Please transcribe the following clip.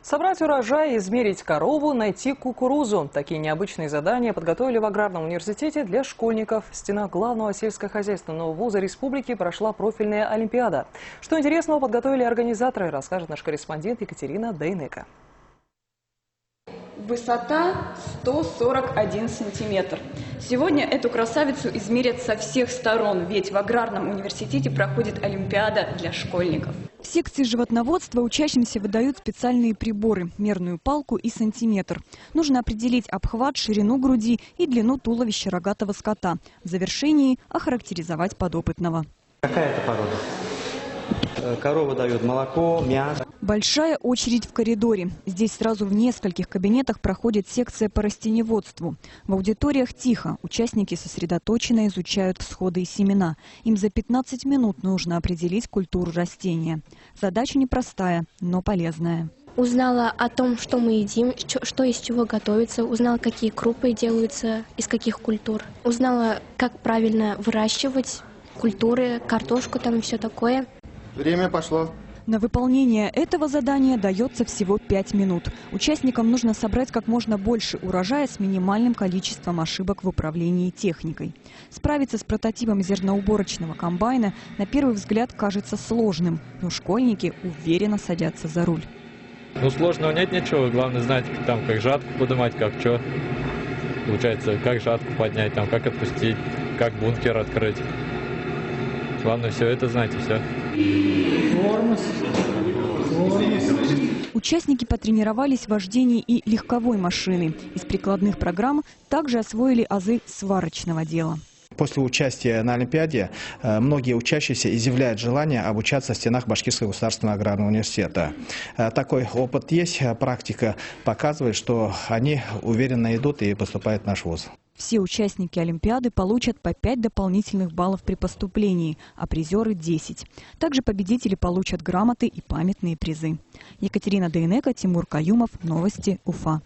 Собрать урожай, измерить корову, найти кукурузу. Такие необычные задания подготовили в Аграрном университете для школьников. В стенах главного сельскохозяйственного вуза республики прошла профильная олимпиада. Что интересного подготовили организаторы, расскажет наш корреспондент Екатерина Дейнека. Высота 141 сантиметр. Сегодня эту красавицу измерят со всех сторон, ведь в Аграрном университете проходит олимпиада для школьников. В секции животноводства учащимся выдают специальные приборы – мерную палку и сантиметр. Нужно определить обхват, ширину груди и длину туловища рогатого скота. В завершении охарактеризовать подопытного. Какая это порода? Корова дает молоко, мясо. Большая очередь в коридоре. Здесь сразу в нескольких кабинетах проходит секция по растениеводству. В аудиториях тихо. Участники сосредоточенно изучают всходы и семена. Им за 15 минут нужно определить культуру растения. Задача непростая, но полезная. Узнала о том, что мы едим, что из чего готовится, узнала, какие крупы делаются, из каких культур. Узнала, как правильно выращивать культуры, картошку там и все такое. Время пошло. На выполнение этого задания дается всего 5 минут. Участникам нужно собрать как можно больше урожая с минимальным количеством ошибок в управлении техникой. Справиться с прототипом зерноуборочного комбайна на первый взгляд кажется сложным, но школьники уверенно садятся за руль. Сложного нет ничего, главное знать, там, как жатку поднимать, как что. Получается, как жатку поднять, там, как отпустить, как бункер открыть. Главное все это знать и все. Участники потренировались в вождении и легковой машины. Из прикладных программ также освоили азы сварочного дела. После участия на Олимпиаде многие учащиеся изъявляют желание обучаться в стенах Башкирского государственного аграрного университета. Такой опыт есть, практика показывает, что они уверенно идут и поступают в наш вуз. Все участники Олимпиады получат по 5 дополнительных баллов при поступлении, а призеры – 10. Также победители получат грамоты и памятные призы. Екатерина Дейнека, Тимур Каюмов. Новости Уфа.